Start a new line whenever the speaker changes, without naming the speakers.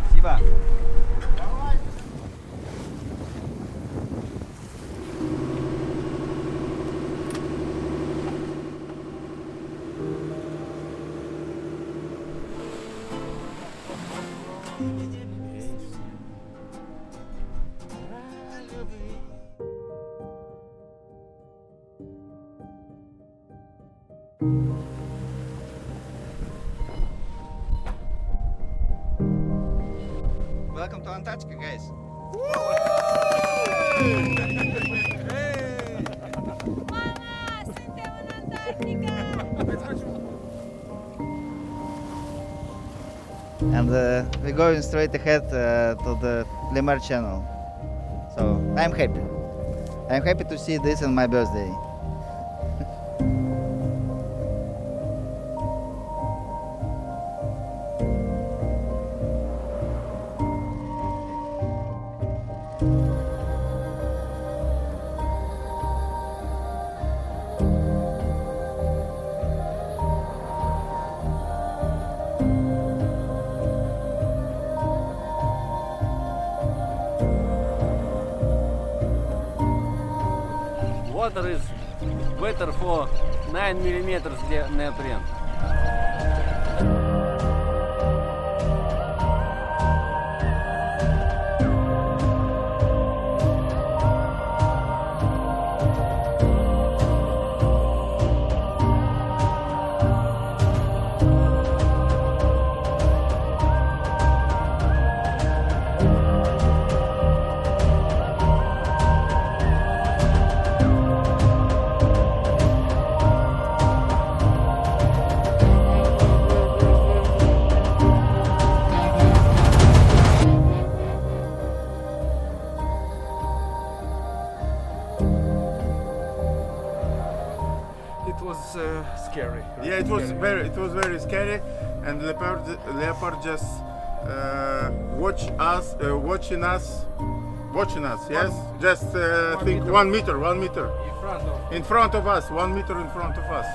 Спасибо. Welcome to Antarctica, guys.
Mama, suntem în Antarctica!
And we're going straight ahead to the Lemur Channel. So I'm happy. I'm happy to see this on my birthday.
Water is better for 9 millimeters neoprene.
It was scary.
Yeah, it was very scary, and leopard just watching us. Yes, just think 1 meter
In front of
in front of us, 1 meter in front of us.